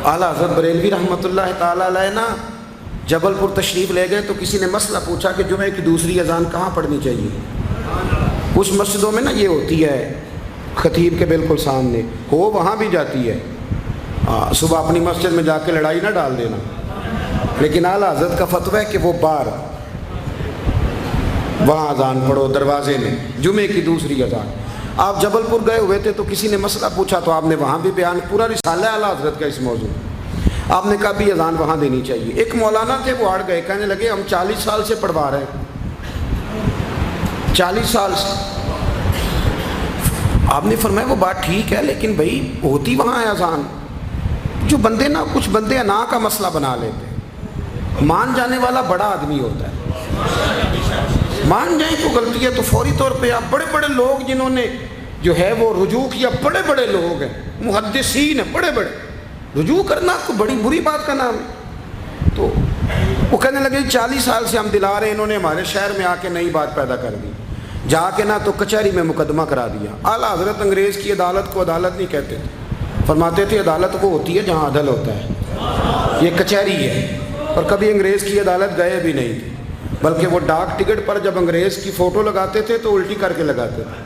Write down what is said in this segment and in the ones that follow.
اعلیٰ حضرت بریلوی رحمۃ اللہ تعالیٰ علیہ نا جبل پور تشریف لے گئے تو کسی نے مسئلہ پوچھا کہ جمعے کی دوسری اذان کہاں پڑھنی چاہیے. کچھ مسجدوں میں نا یہ ہوتی ہے خطیب کے بالکل سامنے ہو, وہاں بھی جاتی ہے. صبح اپنی مسجد میں جا کے لڑائی نہ ڈال دینا, لیکن اعلیٰ حضرت کا فتویٰ ہے کہ وہ باہر وہاں اذان پڑھو دروازے میں, جمعے کی دوسری اذان. آپ جبل پور گئے ہوئے تھے تو کسی نے مسئلہ پوچھا تو آپ نے وہاں بھی بیان, پورا رسالہ ہے اعلیٰ حضرت کا اس موضوع. آپ نے کہا بھی اذان وہاں دینی چاہیے. ایک مولانا تھے وہ اڑ گئے, کہنے لگے ہم 40 سال سے پڑھوا رہے ہیں, 40 سال سے. آپ نے فرمایا وہ بات ٹھیک ہے لیکن بھائی ہوتی وہاں ہے اذان. جو بندے نا کچھ بندے انا کا مسئلہ بنا لیتے ہیں, مان جانے والا بڑا آدمی ہوتا ہے, مان جائیں تو غلطی ہے تو فوری طور پہ آپ بڑے بڑے لوگ جنہوں نے جو ہے وہ رجوع کیا, بڑے بڑے لوگ ہیں, محدثین ہیں بڑے بڑے, رجوع کرنا تو بڑی بری بات کا نام ہے. تو وہ کہنے لگے 40 سال سے ہم دلا رہے ہیں, انہوں نے ہمارے شہر میں آ کے نئی بات پیدا کر دی, جا کے نہ تو کچہری میں مقدمہ کرا دیا. اعلیٰ حضرت انگریز کی عدالت کو عدالت نہیں کہتے تھے, فرماتے تھے عدالت وہ ہوتی ہے جہاں عدل ہوتا ہے, یہ کچہری ہے. اور کبھی انگریز کی عدالت گئے بھی نہیں تھے, بلکہ وہ ڈاک ٹکٹ پر جب انگریز کی فوٹو لگاتے تھے تو الٹی کر کے لگاتے تھے.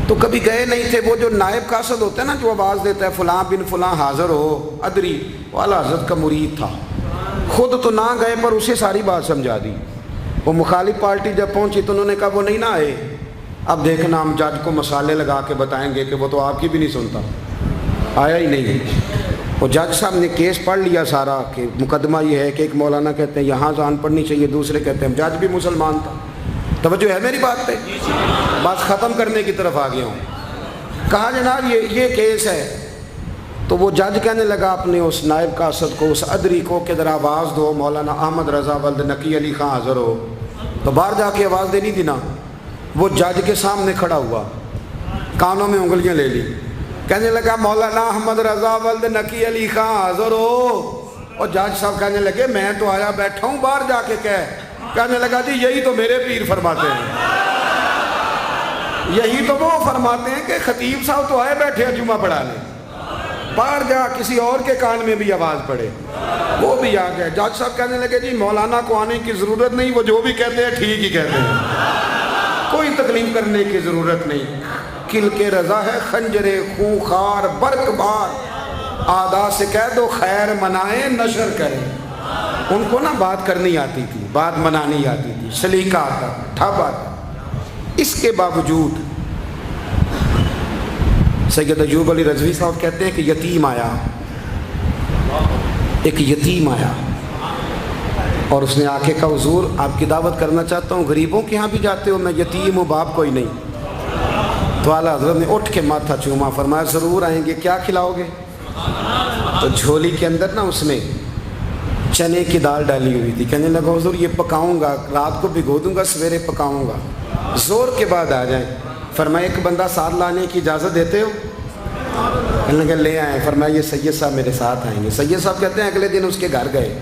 تو کبھی گئے نہیں تھے. وہ جو نائب قاصد ہوتا ہے نا جو آواز دیتا ہے فلاں بن فلاں حاضر ہو ادری, وہ اعلیٰ حضرت کا مرید تھا, خود تو نہ گئے پر اسے ساری بات سمجھا دی. وہ مخالف پارٹی جب پہنچی تو انہوں نے کہا وہ نہیں نہ آئے, اب دیکھنا ہم جج کو مسالے لگا کے بتائیں گے کہ وہ تو آپ کی بھی نہیں سنتا, آیا ہی نہیں. وہ جج صاحب نے کیس پڑھ لیا سارا کہ مقدمہ یہ ہے کہ ایک مولانا کہتے ہیں یہاں اذان پڑھنی چاہیے, دوسرے کہتے ہیں, جج بھی مسلمان تھا. توجہ ہے میری بات پہ؟ بات ختم کرنے کی طرف آ گیا ہوں. کہا جناب یہ کیس ہے. تو وہ جج کہنے لگا اپنے اس نائب قاصد کو, اس ادری کو, کہ ذرا آواز دو مولانا احمد رضا ولد نقی علی خان حاضر ہو. تو باہر جا کے آواز دینی تھی نا. وہ جج کے سامنے کھڑا ہوا, کانوں میں انگلیاں لے لی, کہنے لگا مولانا احمد رضا ولد نقی علی خان حاضر ہو. اور جج صاحب کہنے لگے میں تو آیا بیٹھا ہوں, باہر جا کے کہنے لگا جی یہی تو میرے پیر فرماتے ہیں, یہی تو وہ فرماتے ہیں کہ خطیب صاحب تو آئے بیٹھے ہیں جمعہ پڑھا لیں, باہر جا کسی اور کے کان میں بھی آواز پڑے. وہ بھی آ گئے. جج صاحب کہنے لگے جی مولانا کو آنے کی ضرورت نہیں, وہ جو بھی کہتے ہیں ٹھیک ہی کہتے ہیں, کوئی تکلیف کرنے کی ضرورت نہیں. کل کے رضا ہے خنجر خونخوار برق بار, آدھا سے کہہ دو خیر منائیں نشر کریں. ان کو نا بات کرنی آتی تھی, بات منانی آتی تھی, سلیقہ آتا, ٹھب آتا. اس کے باوجود سید ایوب علی رضوی صاحب کہتے ہیں کہ یتیم آیا, ایک یتیم آیا اور اس نے آ کے کہا حضور آپ کی دعوت کرنا چاہتا ہوں, غریبوں کے ہاں بھی جاتے ہو, میں یتیم ہوں, باپ کوئی نہیں. تو اعلیٰ حضرت نے اٹھ کے ماتھا چوما, فرمایا ضرور آئیں گے, کیا کھلاؤ گے؟ تو جھولی کے اندر نا اس نے چنے کی دال ڈالی ہوئی تھی. کہنے لگا حضور یہ پکاؤں گا, رات کو بھگو دوں گا, سویرے پکاؤں گا, زور کے بعد آ جائیں. فرمایا ایک بندہ ساتھ لانے کی اجازت دیتے ہو؟ کہنے لگا لے آئیں. فرمایا یہ سید صاحب میرے ساتھ آئیں گے. سید صاحب کہتے ہیں اگلے دن اس کے گھر گئے,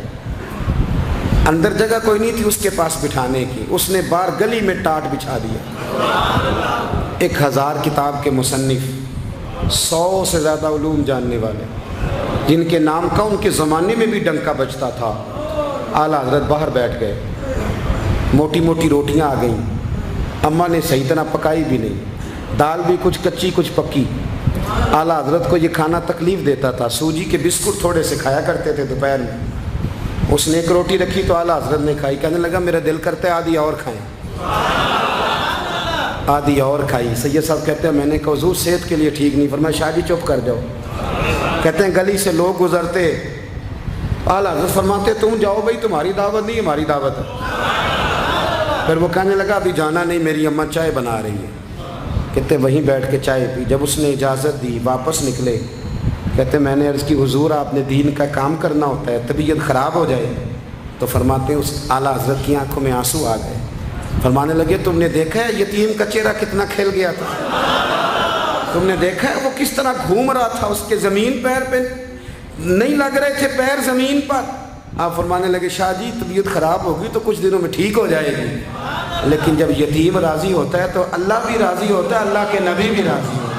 اندر جگہ کوئی نہیں تھی اس کے پاس بٹھانے کی, اس نے باہر گلی میں ٹاٹ بچھا دیا. 1000 کتاب کے مصنف, 100 سے زیادہ علوم جاننے والے, جن کے نام کا ان کے زمانے میں بھی ڈنکا بجتا تھا. اعلیٰ حضرت باہر بیٹھ گئے, موٹی موٹی روٹیاں آ گئیں, اماں نے صحیح طرح پکائی بھی نہیں, دال بھی کچھ کچی کچھ پکی. اعلیٰ حضرت کو یہ کھانا تکلیف دیتا تھا, سوجی کے بسکٹ تھوڑے سے کھایا کرتے تھے دوپہر میں. اس نے ایک روٹی رکھی تو اعلیٰ حضرت نے کھائی, کہنے لگا میرا دل کرتا ہے آدھی اور کھائیں, آدھی اور کھائی. سید صاحب کہتے ہیں میں نے کہا حضور صحت کے لیے ٹھیک نہیں. فرمایا شاہ جی چپ کر جاؤ. کہتے ہیں گلی سے لوگ گزرتے, اعلیٰ حضرت فرماتے تم جاؤ بھائی, تمہاری دعوت نہیں ہماری دعوت ہے. پھر وہ کہنے لگا ابھی جانا نہیں, میری اماں چائے بنا رہی ہے. کہتے وہیں بیٹھ کے چائے پی. جب اس نے اجازت دی واپس نکلے, کہتے میں نے عرض کی حضور آپ نے دین کا کام کرنا ہوتا ہے, طبیعت خراب ہو جائے. تو فرماتے ہیں اس اعلیٰ حضرت کی آنکھوں میں آنسو آ گئے. فرمانے لگے تم نے دیکھا ہے یتیم کا چہرہ کتنا کھل گیا تھا, تم نے دیکھا ہے وہ کس طرح گھوم رہا تھا, اس کے زمین پیر پہ نہیں لگ رہے تھے پیر زمین پر. آپ فرمانے لگے شاہ جی طبیعت خراب ہوگی تو کچھ دنوں میں ٹھیک ہو جائے گی, لیکن جب یتیم راضی ہوتا ہے تو اللہ بھی راضی ہوتا ہے, اللہ کے نبی بھی راضی ہوتا ہے.